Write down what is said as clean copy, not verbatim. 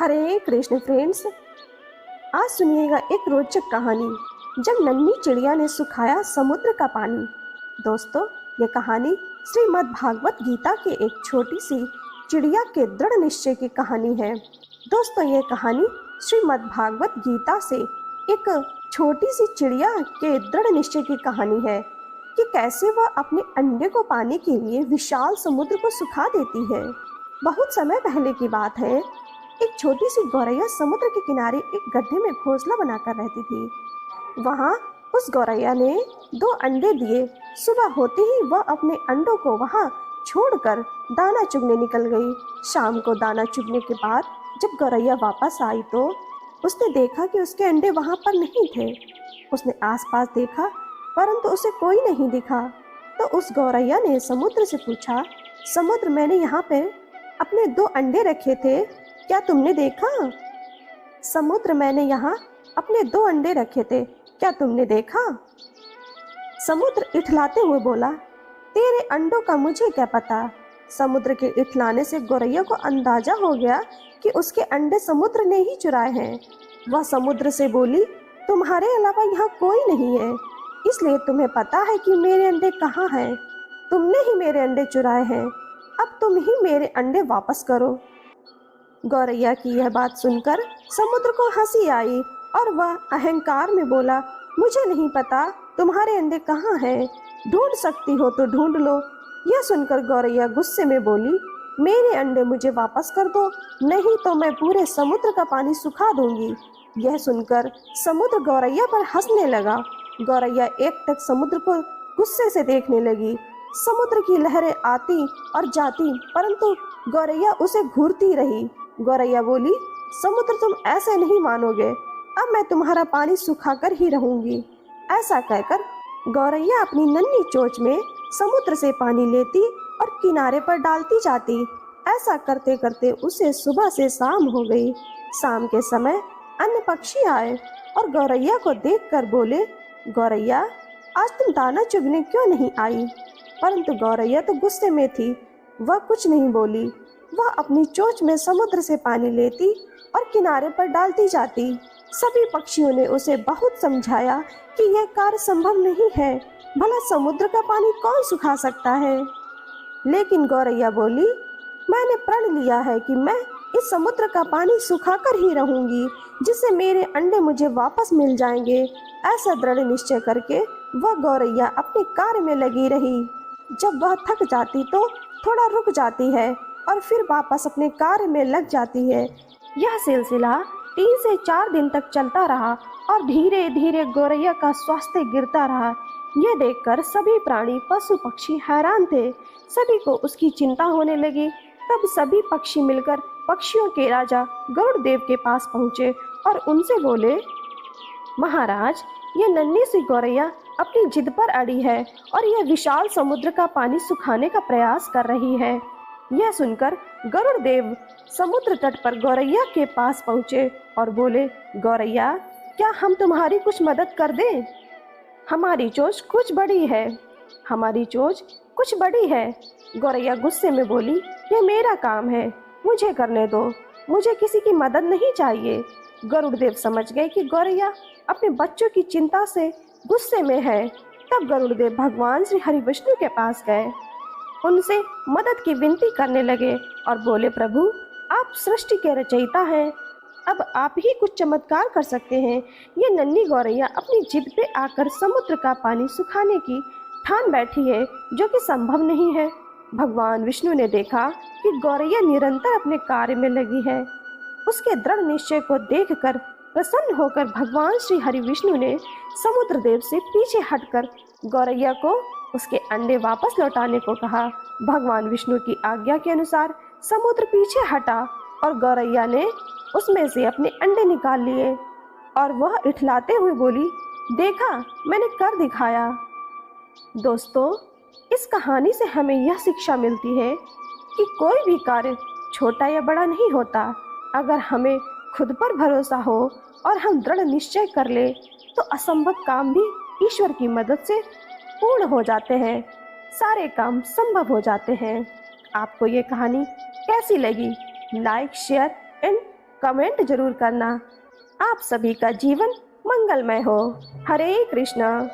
हरे Krishna friends, आज सुनिएगा एक रोचक कहानी। जब नन्ही चिड़िया ने सुखाया समुद्र का पानी। दोस्तों, ये कहानी श्रीमद् भागवत गीता के एक छोटी सी चिड़िया के दृढ़ निश्चय की कहानी है। दोस्तों, ये कहानी श्रीमद् भागवत गीता से एक छोटी सी चिड़िया के दृढ़ निश्चय की कहानी है कि कैसे वह अपने अंडे को पाने के लिए विशाल समुद्र को सुखा देती है। बहुत समय पहले की बात है। एक छोटी सी गौरैया समुद्र के किनारे एक गड्ढे में घोंसला बनाकर रहती थी। वहाँ उस गौरैया ने 2 अंडे दिए। सुबह होते ही वह अपने अंडों को वहाँ छोड़कर दाना चुगने निकल गई। शाम को दाना चुगने के बाद जब गौरैया वापस आई तो उसने देखा कि उसके अंडे वहाँ पर नहीं थे। उसने आसपास देखा परंतु उसे कोई नहीं दिखा। तो उस गौरैया ने समुद्र से पूछा, समुद्र, मैंने यहाँ पे अपने 2 अंडे रखे थे, क्या तुमने देखा? समुद्र, मैंने यहाँ अपने 2 अंडे रखे थे, क्या तुमने देखा? समुद्र इठलाते हुए बोला, तेरे अंडों का मुझे क्या पता। समुद्र के इठलाने से गौरैया को अंदाजा हो गया कि उसके अंडे समुद्र ने ही चुराए हैं। वह समुद्र से बोली, तुम्हारे अलावा यहाँ कोई नहीं है, इसलिए तुम्हें पता है कि मेरे अंडे कहाँ हैं। तुमने ही मेरे अंडे चुराए हैं, अब तुम ही मेरे अंडे वापस करो। गौरैया की यह बात सुनकर समुद्र को हंसी आई और वह अहंकार में बोला, मुझे नहीं पता तुम्हारे अंडे कहाँ हैं, ढूंढ सकती हो तो ढूंढ लो। यह सुनकर गौरैया गुस्से में बोली, मेरे अंडे मुझे वापस कर दो, नहीं तो मैं पूरे समुद्र का पानी सुखा दूंगी। यह सुनकर समुद्र गौरैया पर हंसने लगा। गौरैया एकटक समुद्र को गुस्से से देखने लगी। समुद्र की लहरें आती और जाती परंतु गौरैया उसे घूरती रही। गौरैया बोली, समुद्र, तुम ऐसे नहीं मानोगे, अब मैं तुम्हारा पानी सुखाकर ही रहूंगी। ऐसा कहकर गौरैया अपनी नन्ही चोंच में समुद्र से पानी लेती और किनारे पर डालती जाती। ऐसा करते करते उसे सुबह से शाम हो गई। शाम के समय अन्य पक्षी आए और गौरैया को देखकर बोले, गौरैया, आज तुम दाना चुगने क्यों नहीं आई? परंतु गौरैया तो गुस्से में थी, वह कुछ नहीं बोली। वह अपनी चोंच में समुद्र से पानी लेती और किनारे पर डालती जाती। सभी पक्षियों ने उसे बहुत समझाया कि यह कार्य संभव नहीं है, भला समुद्र का पानी कौन सुखा सकता है। लेकिन गौरैया बोली, मैंने प्रण लिया है कि मैं इस समुद्र का पानी सुखाकर ही रहूंगी, जिससे मेरे अंडे मुझे वापस मिल जाएंगे। ऐसा दृढ़ निश्चय करके वह गौरैया अपने कार्य में लगी रही। जब वह थक जाती तो थोड़ा रुक जाती है और फिर वापस अपने कार्य में लग जाती है। यह सिलसिला 3 से 4 दिन तक चलता रहा और धीरे धीरे गौरैया का स्वास्थ्य गिरता रहा। यह देखकर सभी प्राणी, पशु पक्षी हैरान थे। सभी को उसकी चिंता होने लगी। तब सभी पक्षी मिलकर पक्षियों के राजा गरुड़ देव के पास पहुँचे और उनसे बोले, महाराज, ये नन्ही सी गौरैया अपनी जिद पर अड़ी है और यह विशाल समुद्र का पानी सुखाने का प्रयास कर रही है। यह सुनकर गरुड़ देव समुद्र तट पर गौरैया के पास पहुँचे और बोले, गौरैया, क्या हम तुम्हारी कुछ मदद कर दें? हमारी चोंच कुछ बड़ी है, हमारी चोंच कुछ बड़ी है। गौरैया गुस्से में बोली, यह मेरा काम है, मुझे करने दो, मुझे किसी की मदद नहीं चाहिए। गरुड़ देव समझ गए कि गौरैया अपने बच्चों की चिंता से गुस्से में है। तब गरुड़ देव भगवान श्री हरि विष्णु के पास गए, उनसे मदद की विनती करने लगे और बोले, प्रभु, आप सृष्टि के रचयिता हैं, अब आप ही कुछ चमत्कार कर सकते हैं। ये नन्ही गौरैया अपनी जिद पे आकर समुद्र का पानी सुखाने की ठान बैठी है, जो कि संभव नहीं है। भगवान विष्णु ने देखा कि गौरैया निरंतर अपने कार्य में लगी है। उसके दृढ़ निश्चय को देखकर प्रसन्न होकर भगवान श्री हरि विष्णु ने समुद्र देव से पीछे हटकर गौरैया को उसके अंडे वापस लौटाने को कहा। भगवान विष्णु की आज्ञा के अनुसार समुद्र पीछे हटा और गौरैया ने उसमें से अपने अंडे निकाल लिए और वह इठलाते हुए बोली, देखा, मैंने कर दिखाया। दोस्तों, इस कहानी से हमें यह शिक्षा मिलती है कि कोई भी कार्य छोटा या बड़ा नहीं होता। अगर हमें खुद पर भरोसा हो और हम दृढ़ निश्चय कर ले तो असंभव काम भी ईश्वर की मदद से पूर्ण हो जाते हैं, सारे काम संभव हो जाते हैं। आपको ये कहानी कैसी लगी? लाइक, शेयर एंड कमेंट जरूर करना। आप सभी का जीवन मंगलमय हो। हरे कृष्णा।